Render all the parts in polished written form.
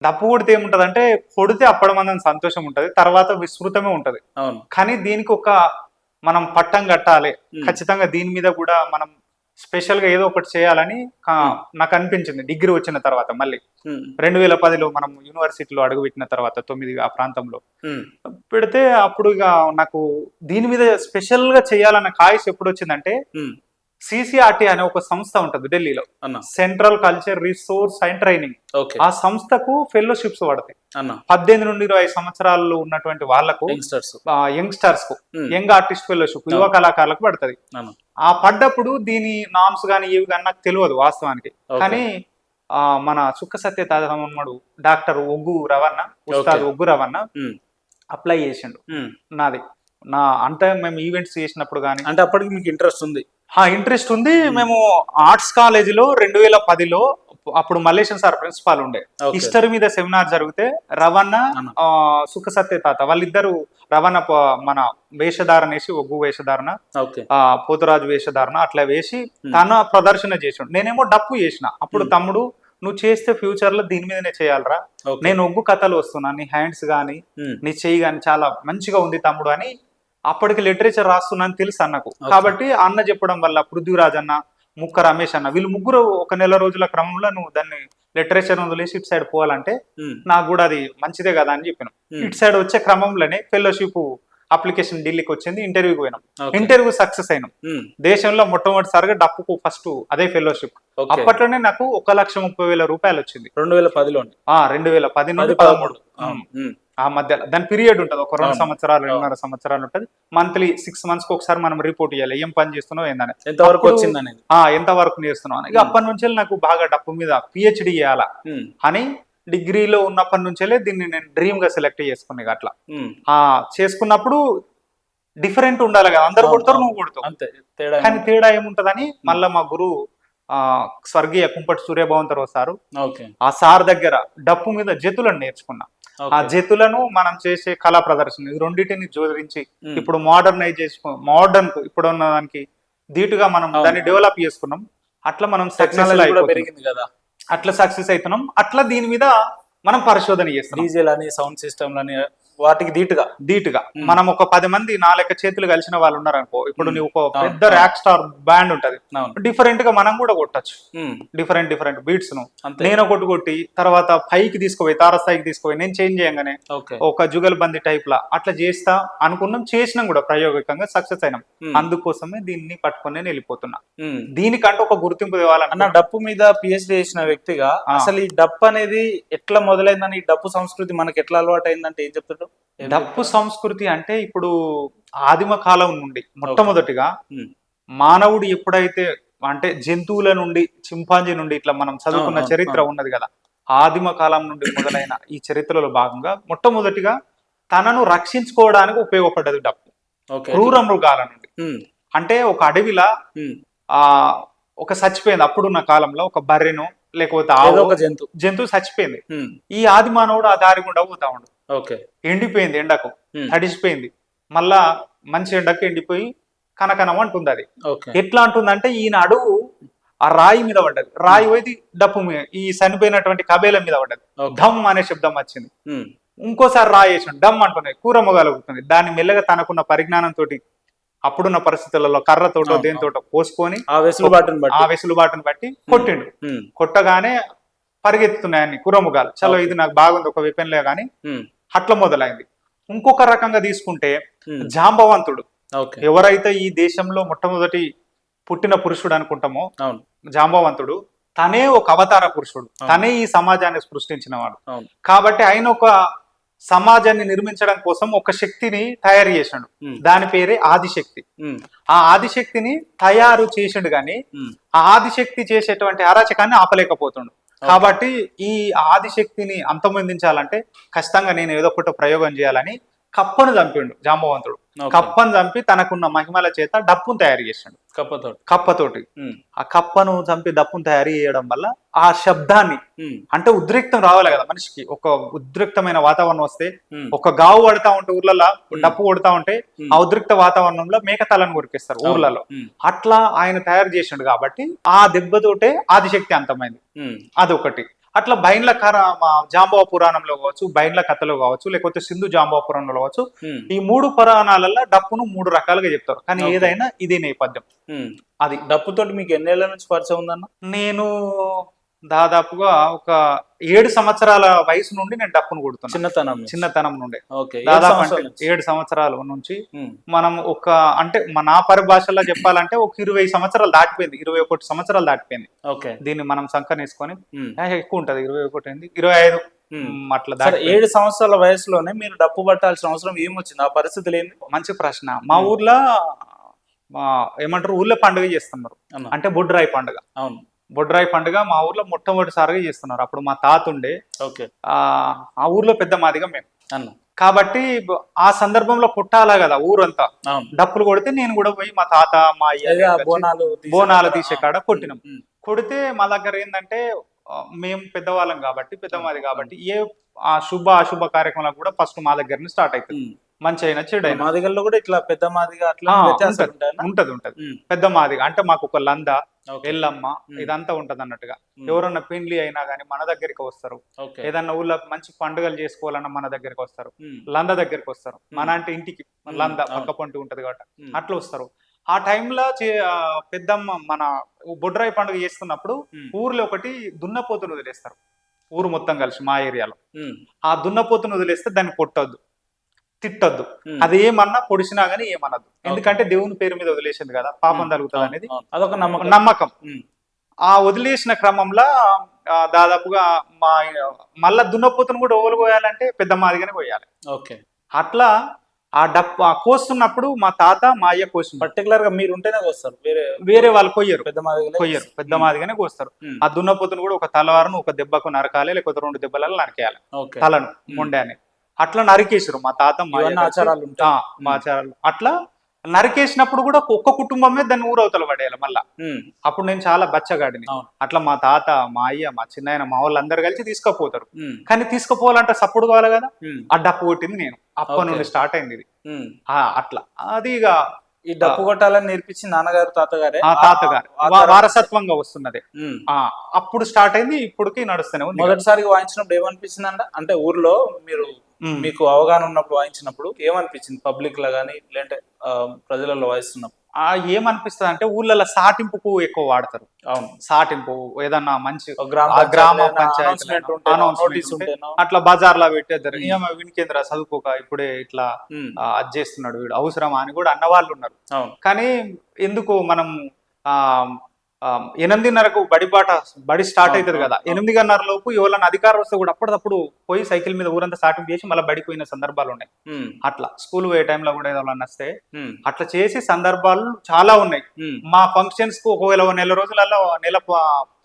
డప్పు కొడితే ఏముంటది అంటే కొడితే అప్పడమందని సంతోషం ఉంటది, తర్వాత విస్తృతమే ఉంటది. అవును. కానీ దీనికి ఒక మనం పట్టం కట్టాలి, ఖచ్చితంగా దీని మీద కూడా మనం స్పెషల్ గా ఏదో ఒకటి చేయాలని నాకు అనిపించింది డిగ్రీ వచ్చిన తర్వాత. మళ్ళీ 2010లో మనం యూనివర్సిటీలో అడుగుపెట్టిన తర్వాత 9 ఆ ప్రాంతంలో పెడితే అప్పుడు ఇక నాకు దీని మీద స్పెషల్ గా చేయాలన్న కాయిస్ ఎప్పుడు వచ్చిందంటే, సిసిఆర్టీ అనే ఒక సంస్థ ఉంటుంది ఢిల్లీలో, central culture resource and training. ఆ సంస్థకు ఫెలోషిప్స్ పడతాయి 18 నుండి 20 సంవత్సరాలు ఉన్నటువంటి వాళ్లకు, యంగ్స్టర్స్ కు, యంగ్ ఆర్టిస్ట్ ఫెలోషిప్ యువ కళాకారులకు పడుతుంది. ఆ పడ్డప్పుడు దీని నామ్స్ గానీ ఇవి కానీ నాకు తెలియదు వాస్తవానికి. కానీ మన సుక్క సత్య తాతమ్మడు డాక్టర్ ఒగ్గు రవణ, ఉస్తాద్ ఒగ్గు రవణ అప్లై చేసిండు నాది. అంటే మేము ఈవెంట్స్ చేసినప్పుడు కానీ. అంటే అప్పటికి మీకు ఇంట్రెస్ట్ ఉంది? ఇంట్రెస్ట్ ఉంది. మేము ఆర్ట్స్ కాలేజీలో 2010లో అప్పుడు మల్లేశన్ సార్ ప్రిన్సిపాల్ ఉండే, హిస్టరీ మీద సెమినార్ జరిగితే రవణ సుఖ సత్య తాత వాళ్ళిద్దరు, రవణ మన వేషధారణ వేసి ఒగ్గు వేషధారణ, పోతురాజు వేషధారణ అట్లా వేసి తన ప్రదర్శన చేసిండు. నేనేమో డప్పు చేసిన. అప్పుడు తమ్ముడు నువ్వు చేస్తే ఫ్యూచర్ లో దీని మీదనే చేయాలరా, నేను ఒగ్గు కథలు వస్తున్నా, నీ హ్యాండ్స్ గానీ నీ చెయ్యి గాని చాలా మంచిగా ఉంది తమ్ముడు అని అప్పటికి లిటరేచర్ రాస్తున్నాను తెలుసు అన్నకు. కాబట్టి అన్న చెప్పడం వల్ల పృథ్వీరాజ్ అన్న, ముక్క రమేష్ అన్న, వీళ్ళు ముగ్గురు ఒక నెల రోజుల క్రమంలో నువ్వు దాన్ని లిటరేచర్ వదిలేసి ఇటు సైడ్ పోవాలంటే నాకు కూడా అది మంచిదే కదా అని చెప్పినాం. ఇటు సైడ్ వచ్చే క్రమంలోనే ఫెలోషిప్ అప్లికేషన్ ఢిల్లీకి వచ్చింది. ఇంటర్వ్యూకి పోయినాం. ఇంటర్వ్యూ సక్సెస్ అయినాం. దేశంలో మొట్టమొదటిసారిగా డప్పుకు ఫస్ట్ అదే ఫెలోషిప్. అప్పట్లోనే నాకు 1,30,000 రూపాయలు వచ్చింది 2010లో. 2010 నుండి 13 ఆ మధ్యలో దాని పీరియడ్ ఉంటుంది, ఒక 2 సంవత్సరాలు 2.5 సంవత్సరాలు ఉంటుంది. మంత్లీ 6 months కి ఒకసారి మనం రిపోర్ట్ చేయాలి, ఏం పని చేస్తున్నావు ఏందని, ఎంతవరకు వచ్చిందని, ఎంత వరకు నేర్చున్నావు అని. ఇక అప్పటి నుంచి నాకు బాగా డప్పు మీద పిహెచ్డి చేయాలా అని డిగ్రీలో ఉన్నప్పటి నుంచే దీన్ని నేను డ్రీమ్ గా సెలెక్ట్ చేసుకున్నా. అట్లా చేసుకున్నప్పుడు డిఫరెంట్ ఉండాలి కదా, అందరు కొడతారు నువ్వు కొడతావు, కానీ తేడా ఏముంటదని మళ్ళా మా గురువు స్వర్గీయ కుంపటి సూర్యభవంతరావు సారు, ఆ సార్ దగ్గర డప్పు మీద జతులను నేర్చుకున్నా. ఆ జతులను మనం చేసే కళా ప్రదర్శన ఈ రెండింటిని జోడించి ఇప్పుడు మోడర్న్ ఇప్పుడు ఉన్న దానికి ధీటుగా మనం దాన్ని డెవలప్ చేసుకున్నాం. అట్లా మనం సక్సెస్ పెరిగింది కదా, అట్లా సక్సెస్ అవుతున్నాం. అట్లా దీని మీద మనం పరిశోధన చేస్తాం. డీజేలు అని సౌండ్ సిస్టమ్ అని వాటికి ధీటుగా మనం ఒక 10 మంది 4 చేతులు కలిసిన వాళ్ళు ఉన్నారు అనుకో, ఇప్పుడు నువ్వు ఒక పెద్ద ర్యాక్ స్టార్ బ్యాండ్ ఉంటది, డిఫరెంట్ గా మనం కూడా కొట్టచ్చు డిఫరెంట్ బీట్స్ ను. నేను ఒకటి కొట్టి తర్వాత పైకి తీసుకుపోయి తారస్థాయికి తీసుకుపోయి నేను చేంజ్ చేయగానే ఒక జుగల్ బంది టైప్ లా అట్లా చేస్తా అనుకున్నాం. చేసినాం కూడా ప్రయోగికంగా సక్సెస్ అయినాం. అందుకోసమే దీన్ని పట్టుకొని నేను వెళ్ళిపోతున్నా. దీనికంటే ఒక గుర్తింపు తేవాలన్న. డప్పు మీద పిహెచ్డి చేసిన వ్యక్తిగా అసలు ఈ డప్పు అనేది ఎట్లా మొదలైందని, ఈ డప్పు సంస్కృతి మనకి ఎట్లా అలవాటు అయిందంటే ఏం చెప్తాడు? డప్పు సంస్కృతి అంటే ఇప్పుడు ఆదిమ కాలం నుండి మొట్టమొదటిగా మానవుడు ఎప్పుడైతే అంటే జంతువుల నుండి, చింపాంజీ నుండి ఇట్లా మనం చదువుకున్న చరిత్ర ఉన్నది కదా, ఆదిమ కాలం నుండి మొదలైన ఈ చరిత్రలో భాగంగా మొట్టమొదటిగా తనను రక్షించుకోవడానికి ఉపయోగపడ్డది డప్పు. క్రూర మృగాల నుండి, అంటే ఒక అడవిలా ఒక చచ్చిపోయింది అప్పుడున్న కాలంలో ఒక బర్రెను లేకపోతే జంతువు చచ్చిపోయింది. ఈ ఆది మానవుడు ఆ దారి గుండా పోతా ఉండు, ఎండిపోయింది, ఎండకు తడిసిపోయింది, మళ్ళా మంచి ఎండకు ఎండిపోయి కనకనం అంటుంది. అది ఎట్లా అంటుందంటే ఈయన అడుగు ఆ రాయి మీద పడ్డది, రాయి పోయి డప్పు మీద ఈ చనిపోయినటువంటి కబేల మీద పడ్డది, ధమ్ అనే శబ్దం వచ్చింది. ఇంకోసారి రాయి వేసాడు, డమ్ అంటున్నాయి, కూరమ్మగలుగుతుంది. దాన్ని మెల్లగా తనకున్న పరిజ్ఞానంతో అప్పుడున్న పరిస్థితులలో కర్రతోటో దేనితోటో పోసుకొని ఆ వెసులుబాటును బట్టి కొట్టిండు. కొట్టగానే పరిగెత్తుతున్నాయన్ని కురముగాలు, చలో ఇది నాకు బాగుంది ఒక వెపన్లే గాని అట్లా మొదలైంది. ఇంకొక రకంగా తీసుకుంటే జాంబవంతుడు, ఎవరైతే ఈ దేశంలో మొట్టమొదటి పుట్టిన పురుషుడు అనుకుంటామో జాంబవంతుడు, తనే ఒక అవతార పురుషుడు, తనే ఈ సమాజాన్ని సృష్టించిన వాడు. కాబట్టి ఆయన ఒక సమాజాన్ని నిర్మించడం కోసం ఒక శక్తిని తయారు చేసాడు, దాని పేరే ఆదిశక్తి. ఆ ఆదిశక్తిని తయారు చేసిండు గాని ఆ ఆదిశక్తి చేసేటువంటి అరాచకాన్ని ఆపలేకపోతుండు. కాబట్టి ఈ ఆదిశక్తిని అంతమొందించాలంటే ఖచ్చితంగా నేను ఏదో ఒకటి ప్రయోగం చేయాలని కప్పను చంపిండు జాంబవంతుడు. కప్పను చంపి తనకున్న మహిమల చేత డప్పును తయారు చేసాడు కప్పతోటి. ఆ కప్పను చంపి డప్పును తయారు చేయడం వల్ల ఆ శబ్దాన్ని, అంటే ఉద్రిక్తం రావాలి కదా మనిషికి, ఒక ఉద్రిక్తమైన వాతావరణం వస్తే, ఒక గావు పడతా ఉంటే ఊర్లలో డప్పు కొడతా ఉంటే ఆ ఉద్రిక్త వాతావరణంలో మేకతలను కొరికిస్తారు ఊర్లలో. అట్లా ఆయన తయారు చేసిండు కాబట్టి ఆ దెబ్బతోటే ఆదిశక్తి అంతమైంది. అదొకటి. అట్లా బైండ్ల జాంబవ పురాణంలో కావచ్చు, బైండ్ల కథలో కావచ్చు, లేకపోతే సింధు జాంబవ పురాణంలో కావచ్చు, ఈ 3 పురాణాలలో డప్పును 3 రకాలుగా చెప్తారు. కానీ ఏదైనా ఇదే నేపథ్యం. అది డప్పుతోటి మీకు ఎన్నేళ్ల నుంచి పరిచయం ఉందన్న? నేను దాదాపుగా ఒక 7 సంవత్సరాల వయసు నుండి నేను డప్పును కొడుతున్నాను. చిన్నతనం నుండి దాదాపు 7 సంవత్సరాల నుంచి మనం అంటే నా పరిభాషలో చెప్పాలంటే ఒక 20 సంవత్సరాలు దాటిపోయింది, 21 సంవత్సరాలు దాటిపోయింది. దీన్ని మనం సంకనేసుకొని ఎక్కువ ఉంటది, 21 25 అట్లా. 7 సంవత్సరాల వయసులోనే మీరు డప్పు పట్టాల్సిన అవసరం ఏమొచ్చింది? ఆ పరిస్థితులు ఏంది? మంచి ప్రశ్న. మా ఊర్లో ఏమంటారు, ఊర్లో పండుగ చేస్తున్నారు, అంటే బొడ్రాయి పండుగ. అవును, బొడ్రాయి పండుగ మా ఊర్లో మొట్టమొదటిసారిగా చేస్తున్నారు. అప్పుడు మా తాత ఉండే, ఆ ఊర్లో పెద్ద మాదిగా మేము. కాబట్టి ఆ సందర్భంలో కొట్టాలా కదా ఊరంతా, డప్పులు కొడితే నేను కూడా పోయి మా తాత మా అయ్య బోనాలు తీసే కాడ కొట్టినాం. కొడితే మా దగ్గర ఏంటంటే మేము పెద్దవాళ్ళం కాబట్టి, పెద్దమాది కాబట్టి, ఏ అశుభ కార్యక్రమాలకు కూడా ఫస్ట్ మా దగ్గర స్టార్ట్ అవుతుంది. మంచి అయినా చెడు అయినా మాదిగల్లో కూడా ఇట్లా పెద్ద మాదిగా అట్లా ఉంటది. పెద్ద మాదిగా అంటే మాకు ఒక లంద, ఎల్లమ్మ ఇదంతా ఉంటది అన్నట్టుగా. ఎవరన్నా పెండ్లి అయినా గానీ మన దగ్గరికి వస్తారు. ఏదన్నా ఊళ్ళో మంచి పండుగలు చేసుకోవాలన్నా మన దగ్గరికి వస్తారు, లంద దగ్గరికి వస్తారు. మన అంటే ఇంటికి లంద పక్క పంట ఉంటది కాబట్టి అట్లా వస్తారు. ఆ టైంలో పెద్దమ్మ మన బొడ్రాయి పండుగ చేస్తున్నప్పుడు ఊర్లో ఒకటి దున్నపోతును వదిలేస్తారు, ఊరు మొత్తం కలిసి మా ఏరియాలో. ఆ దున్నపోతును వదిలేస్తే దాన్ని కొట్టొద్దు, తిట్టొద్దు. అది ఏమన్నా పొడిచినా గానీ ఏమన్నదు, ఎందుకంటే దేవుని పేరు మీద వదిలేసింది కదా, పాపం తగులుతుంది అనేది అదొక నమ్మకం. ఆ వదిలేసిన క్రమంలో దాదాపుగా మళ్ళా దున్నపోతును కూడా ఓవలు కోయాలంటే పెద్ద మాదిగానే కోయాలి. అట్లా ఆ కోస్తున్నప్పుడు మా తాత మా అయ్య కోసి పర్టికులర్ గా మీరు ఉంటేనే కోస్తారు, వేరే వాళ్ళు కొయ్యరు, పెద్ద మాదిగానే కోస్తారు. ఆ దున్నపోతును కూడా ఒక తలవారును ఒక దెబ్బకు నరకాలి, లేకపోతే 2 దెబ్బలలో నరకేయాలి తలను, మొండాన్ని. అట్లా నరికేసారు మా తాత మా ఆచారాలు. అట్లా నరికేసినప్పుడు కూడా ఒక్క కుటుంబమే దాన్ని ఊరవతల పడేయాలి మళ్ళా. అప్పుడు నేను చాలా బచ్చగాడిని. అట్లా మా తాత మా అయ్య మా చిన్నాయన మా వాళ్ళు అందరు కలిసి తీసుకుపోతారు. కానీ తీసుకుపోవాలంటే సప్పుడు కావాలి కదా, ఆ డప్పు కొట్టింది నేను. అప్పటి నుండి స్టార్ట్ అయింది ఇది. అట్లా అది ఇక ఈ డప్పు కొట్టాలని నేర్పించి నాన్నగారు తాతగారు వారసత్వంగా వస్తున్నది. అప్పుడు స్టార్ట్ అయింది, ఇప్పటికి నడుస్తూనే ఉంది. మొదటిసారిగా వాయించినప్పుడు ఏమనిపించింది అంటే ఊర్లో మీరు మీకు అవగాహన ఉన్నప్పుడు వాయించినప్పుడు ఏమనిపించింది? పబ్లిక్ లో గానీ లేదంటే ప్రజలలో వాయిస్తున్నప్పుడు ఏమనిపిస్తుంది అంటే ఊళ్ళలో సాటింపుకు ఎక్కువ వాడతారు. సాటింపు ఏదన్నా మంచి గ్రామ పంచాయతీ అట్లా బజార్లో పెట్టేద్దరు, వినికేంద్ర చదువుకోక ఇప్పుడే ఇట్లా అది చేస్తున్నాడు వీడు, అవసరమా అని కూడా అన్నవాళ్ళు ఉన్నారు. కానీ ఎందుకు మనం 8:30కు బడి స్టార్ట్ అవుతుంది కదా, 8:30 లోపు ఎవరైనా అధికారులు వస్తే కూడా అప్పటికప్పుడు పోయి సైకిల్ మీద ఊరంతా స్టార్టింగ్ చేసి మళ్ళీ బడికి పోయిన సందర్భాలు ఉన్నాయి. అట్లా స్కూల్ పోయే టైంలో కూడా ఎవరైనా వస్తే అట్లా చేసే సందర్భాలు చాలా ఉన్నాయి. మా ఫంక్షన్స్ కు ఒకవేళ నెల రోజులలో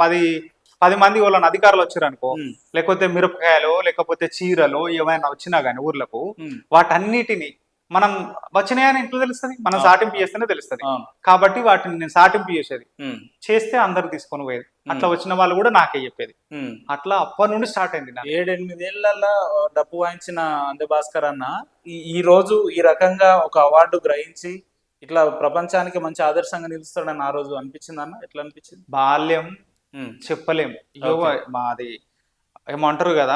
10 మంది వాళ్ళని అధికారులు వచ్చారు అనుకో, లేకపోతే మిరపకాయలు లేకపోతే చీరలు ఏమైనా వచ్చినా గానీ ఊర్లకు, వాటన్నిటిని మనం వచ్చినాయని ఇంట్లో తెలుస్తుంది, మనం సాటింపు చేస్తేనే తెలుస్తుంది. కాబట్టి వాటిని నేను సాటింపు చేస్తే అందరు తీసుకొని పోయేది. అట్లా వచ్చిన వాళ్ళు కూడా నాకే చెప్పేది. అట్లా అప్పటి నుండి స్టార్ట్ అయింది. 7-8 ఏళ్లలో డప్పు వాయించిన అందే భాస్కర్ అన్న ఈ రోజు ఈ రకంగా ఒక అవార్డు గ్రహించి ఇట్లా ప్రపంచానికి మంచి ఆదర్శంగా నిలుస్తాడని ఆ రోజు అనిపించింది అన్న? ఎట్లా అనిపించింది? బాల్యం చెప్పలేం. మాది ఏమంటారు కదా,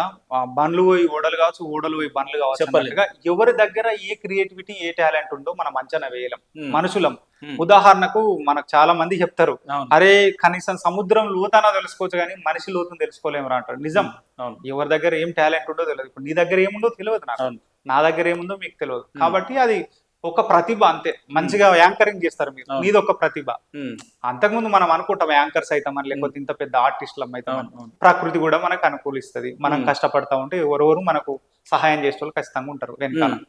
బండ్లు పోయి ఓడలు కావచ్చు, ఓడలు పోయి బండ్లు కావచ్చు. ఎవరి దగ్గర ఏ క్రియేటివిటీ ఏ టాలెంట్ ఉందో మనం అంచనా వేయలేం. మనుషులం. ఉదాహరణకు మనకు చాలా మంది చెప్తారు, అరే కనీసం సముద్రం లోతన తెలుసుకోవచ్చు కానీ మనిషి లోతును తెలుసుకోలేము అంటారు. నిజం. ఎవరి దగ్గర ఏం టాలెంట్ ఉందో తెలియదు. ఇప్పుడు నీ దగ్గర ఏముందో తెలియదు నాకు, నా దగ్గర ఏముందో మీకు తెలియదు. కాబట్టి అది ఒక ప్రతిభ అంతే. మంచిగా యాంకరింగ్ చేస్తారు మీరు, నీది ఒక ప్రతిభ. అంతకుముందు మనం అనుకుంటాం యాంకర్స్ అవుతామని, లేకపోతే ఇంత పెద్ద ఆర్టిస్టులం అవుతామని. ప్రకృతి కూడా మనకు అనుకూలిస్తుంది. మనం కష్టపడతా ఉంటే ఎవరెవరు మనకు సహాయం చేసే వాళ్ళు ఖచ్చితంగా ఉంటారు వెనకాల.